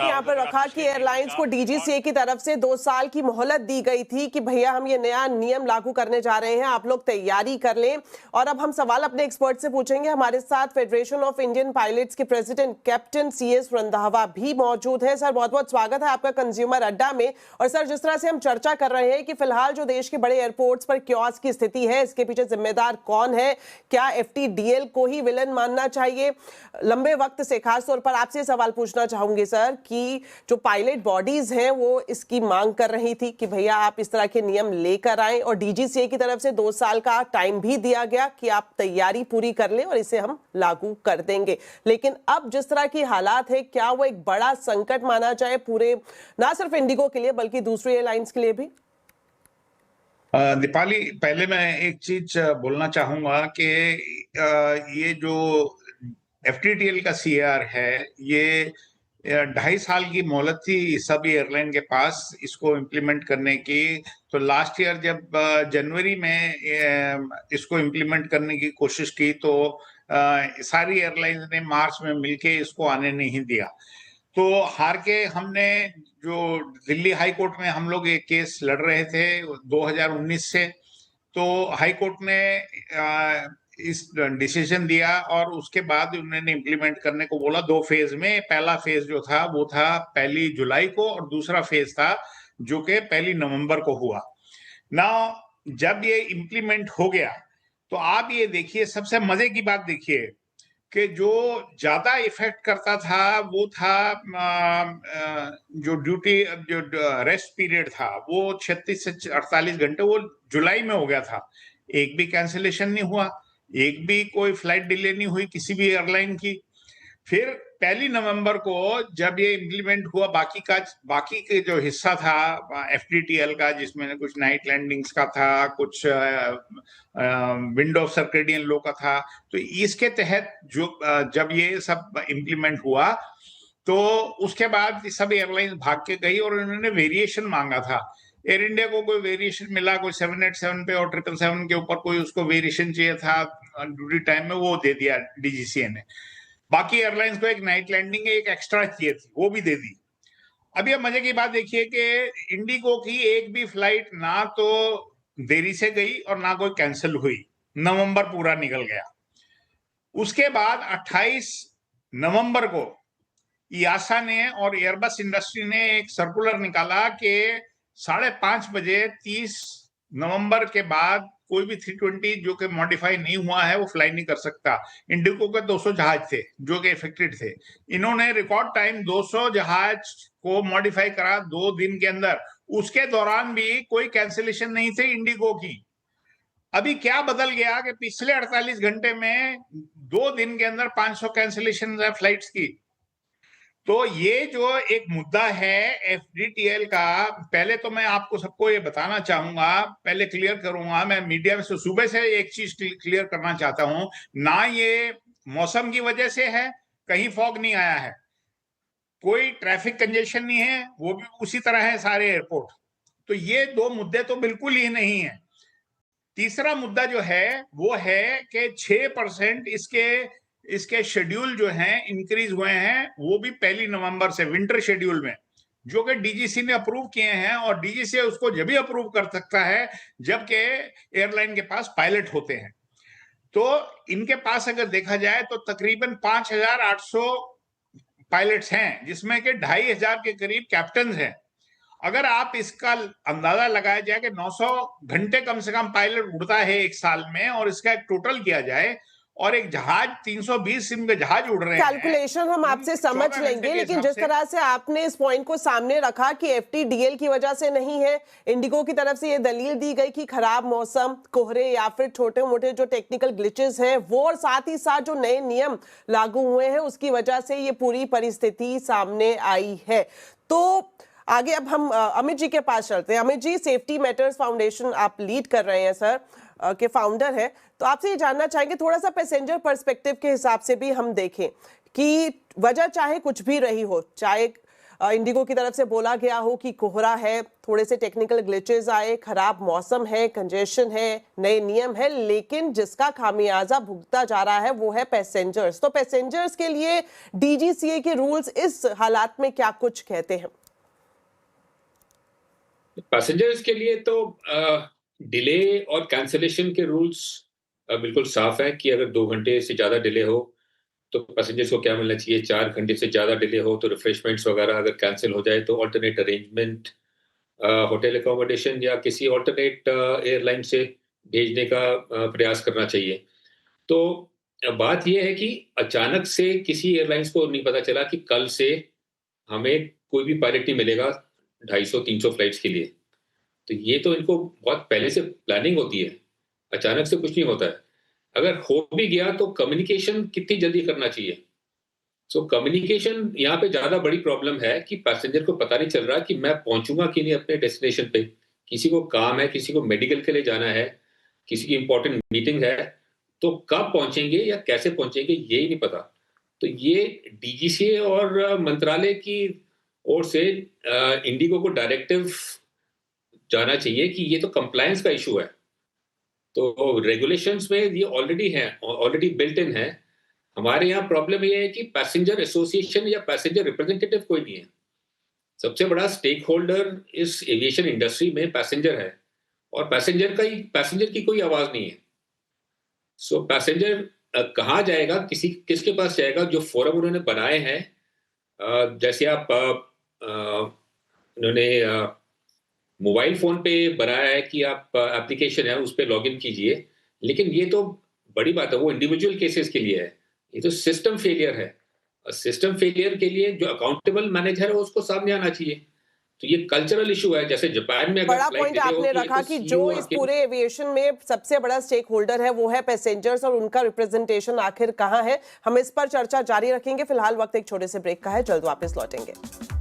यहाँ पर रखा कि एयरलाइंस को डीजीसीए की तरफ से 2 साल की मोहलत दी गई थी कि भैया हम ये नया नियम लागू करने जा रहे हैं, आप लोग तैयारी कर लें। और अब हम सवाल अपने एक्सपर्ट से पूछेंगे। हमारे साथ फेडरेशन ऑफ इंडियन पायलट्स के प्रेसिडेंट कैप्टन CS रंधावा भी मौजूद है। सर, बहुत बहुत स्वागत है आपका कंज्यूमर अड्डा में। और सर, जिस तरह से हम चर्चा कर रहे हैं कि फिलहाल जो देश के बड़े एयरपोर्ट्स पर क्योस की स्थिति है, इसके पीछे जिम्मेदार कौन है? क्या FTDL को ही विलन मानना चाहिए? लंबे वक्त से खासतौर पर आपसे सवाल पूछना चाहूंगी सर कि जो पायलट बॉडीज हैं वो इसकी मांग कर रही थी कि भैया आप इस तरह के नियम लेकर आएं, और DGCA की तरफ से 2 साल का टाइम भी दिया गया कि आप तैयारी पूरी कर लें और इसे हम लागू कर देंगे। लेकिन अब जिस तरह की हालात है, क्या वो एक बड़ा संकट माना जाए पूरे, ना सिर्फ इंडिगो के लिए बल्कि दूसरी एयरलाइंस के लिए भी? दीपाली, पहले मैं एक चीज बोलना चाहूंगा कि ये जो FTTL का CAR है, ये 2.5 साल की मोहलत थी सभी एयरलाइन के पास इसको इम्प्लीमेंट करने की। तो लास्ट ईयर जब जनवरी में इसको इम्प्लीमेंट करने की कोशिश की तो सारी एयरलाइंस ने मार्च में मिलके इसको आने नहीं दिया। तो हार के हमने जो दिल्ली हाई कोर्ट में हम लोग एक केस लड़ रहे थे 2019 से, तो हाई कोर्ट ने इस डिसीजन दिया और उसके बाद उन्होंने इम्प्लीमेंट करने को बोला 2 फेज में। पहला फेज जो था वो था 1 जुलाई को, और दूसरा फेज था जो कि 1 नवंबर को हुआ ना। जब ये इम्प्लीमेंट हो गया तो आप ये देखिए, सबसे मजे की बात देखिए कि जो ज्यादा इफेक्ट करता था वो था जो ड्यूटी, जो रेस्ट पीरियड था वो 36 से 48 घंटे, वो जुलाई में हो गया था। एक भी कैंसिलेशन नहीं हुआ, एक भी कोई फ्लाइट डिले नहीं हुई किसी भी एयरलाइन की। फिर 1 नवंबर को जब ये इम्प्लीमेंट हुआ, बाकी के जो हिस्सा था FTTL का, जिसमें कुछ नाइट लैंडिंग्स का था, कुछ विंड ऑफ सर्केडियन लो का था, तो इसके तहत जो जब ये सब इम्प्लीमेंट हुआ तो उसके बाद सब एयरलाइंस भाग के गई और उन्होंने वेरिएशन मांगा था। एयर इंडिया को कोई वेरिएशन मिला, कोई 787 पे और 777 के ऊपर कोई उसको वेरिएशन चाहिए था ड्यूटी टाइम में, वो दे दिया DGCA ने। बाकी एयरलाइंस को एक नाइट लैंडिंग एक एक्स्ट्रा चाहिए थी, वो भी दे दी। अभी अब मजे की बात देखिए कि इंडिगो की एक भी फ्लाइट ना तो देरी से गई और ना कोई कैंसिल हुई। नवंबर पूरा निकल गया। उसके बाद 28 नवंबर को यासा ने और एयरबस इंडस्ट्री ने एक सर्कुलर निकाला कि 5:30 बजे 30 नवंबर के बाद कोई भी 320 जो कि मॉडिफाई नहीं हुआ है वो फ्लाई नहीं कर सकता। इंडिगो के 200 जहाज थे जो कि इफेक्टेड थे। इन्होंने रिकॉर्ड टाइम 200 जहाज को मॉडिफाई करा 2 दिन के अंदर। उसके दौरान भी कोई कैंसिलेशन नहीं थी इंडिगो की। अभी क्या बदल गया कि पिछले 48 घंटे में 2 दिन के अंदर 500 कैंसिलेशन है फ्लाइट्स की। तो ये जो एक मुद्दा है FTTL का, पहले तो मैं आपको सबको ये बताना चाहूंगा, पहले क्लियर करूंगा, मैं मीडिया में से सुबह से एक चीज क्लियर करना चाहता हूं, ना ये मौसम की वजह से है, कहीं फॉग नहीं आया है, कोई ट्रैफिक कंजेशन नहीं है, वो भी उसी तरह है सारे एयरपोर्ट। तो ये 2 मुद्दे तो बिल्कुल ही नहीं है। तीसरा मुद्दा जो है वो है कि 6% इसके शेड्यूल जो हैं इंक्रीज हुए हैं, वो भी 1 नवंबर से विंटर शेड्यूल में, जो कि DGC ने अप्रूव किए हैं। और DGC उसको जब भी अप्रूव कर सकता है जबकि एयरलाइन के पास पायलट होते हैं। तो इनके पास अगर देखा जाए तो तकरीबन 5,800 पायलट्स हैं, जिसमें के 2,500 के करीब कैप्टन हैं। अगर आप इसका अंदाजा लगाया जाए कि 900 घंटे कम से कम पायलट उड़ता है एक साल में, और इसका एक टोटल किया जाए, और एक जहाज 320 इनके जहाज उड़ रहे हैं, कैलकुलेशन हम आपसे समझ लेंगे, लेकिन जिस तरह से आपने इस पॉइंट को सामने रखा कि FTDL की वजह से नहीं है, इंडिगो की तरफ से ये दलील दी गई कि खराब मौसम, कोहरे या फिर छोटे मोटे जो टेक्निकल ग्लिचेस हैं वो, और साथ ही साथ जो नए नियम लागू हुए हैं उसकी वजह से ये पूरी परिस्थिति सामने आई है। तो आगे अब हम अमित जी के पास चलते हैं। Amit ji, safety matters foundation आप लीड कर रहे हैं सर, के फाउंडर है, तो आपसे ये जानना चाहेंगे थोड़ा सा पैसेंजर पर्सपेक्टिव के हिसाब से भी हम देखें कि वजह चाहे कुछ भी रही हो, चाहे इंडिगो की तरफ से बोला गया हो कि कोहरा है, थोड़े से टेक्निकल ग्लिचेस आए, खराब मौसम है, कंजेशन है, नए नियम है, लेकिन जिसका खामियाजा भुगता जा रहा है वो है पैसेंजर्स। तो पैसेंजर्स के लिए डीजीसीए के रूल्स इस हालात में क्या कुछ कहते हैं? पैसेंजर्स के लिए तो डिले और कैंसिलेशन के रूल्स बिल्कुल साफ है कि अगर 2 घंटे से ज़्यादा डिले हो तो पैसेंजर्स को क्या मिलना चाहिए। 4 घंटे से ज़्यादा डिले हो तो रिफ्रेशमेंट्स वगैरह अगर कैंसिल हो जाए तो ऑल्टरनेट अरेंजमेंट, होटल अकोमोडेशन या किसी ऑल्टरनेट एयरलाइन से भेजने का प्रयास करना चाहिए। तो बात यह है कि अचानक से किसी एयरलाइंस को नहीं पता चला कि कल से हमें कोई भी पायलट नहीं मिलेगा 250-300 फ्लाइट्स के लिए। तो ये तो इनको बहुत पहले से प्लानिंग होती है, अचानक से कुछ नहीं होता है। अगर हो भी गया तो कम्युनिकेशन कितनी जल्दी करना चाहिए। सो कम्युनिकेशन यहाँ पे ज़्यादा बड़ी प्रॉब्लम है कि पैसेंजर को पता नहीं चल रहा कि मैं पहुँचूँगा कि नहीं अपने डेस्टिनेशन पे। किसी को काम है, किसी को मेडिकल के लिए जाना है, किसी की इम्पोर्टेंट मीटिंग है, तो कब पहुँचेंगे या कैसे पहुँचेंगे यही नहीं पता। तो ये डीजीसीए और मंत्रालय की ओर से इंडिगो को डायरेक्टिव जाना चाहिए कि ये तो कंप्लायंस का इशू है। तो रेगुलेशंस में ये ऑलरेडी हैं, ऑलरेडी बिल्ट इन है। हमारे यहाँ प्रॉब्लम ये है कि पैसेंजर एसोसिएशन या पैसेंजर रिप्रेजेंटेटिव कोई नहीं है। सबसे बड़ा स्टेक होल्डर इस एविएशन इंडस्ट्री में पैसेंजर है और पैसेंजर की कोई आवाज नहीं है। सो पैसेंजर कहाँ जाएगा, किसके पास जाएगा? जो फोरम उन्होंने बनाए हैं, जैसे आप उन्होंने मोबाइल फोन पे बनाया है कि आप एप्लीकेशन है उस पे लॉगिन कीजिए, लेकिन ये तो बड़ी बात है, वो इंडिविजुअल केसेस के लिए है। ये तो सिस्टम फेलियर है। सिस्टम फेलियर के लिए जो अकाउंटेबल मैनेजर है उसको सामने आना चाहिए। तो ये कल्चरल इशू है। जैसे जापान में बड़ा पॉइंट आपने रखा कि जो इस पूरे एविएशन में सबसे बड़ा स्टेक होल्डर है वो है पैसेंजर्स, और उनका रिप्रेजेंटेशन आखिर कहां है। हम इस पर चर्चा जारी रखेंगे। फिलहाल वक्त एक छोटे से ब्रेक का है, जल्द वापस लौटेंगे।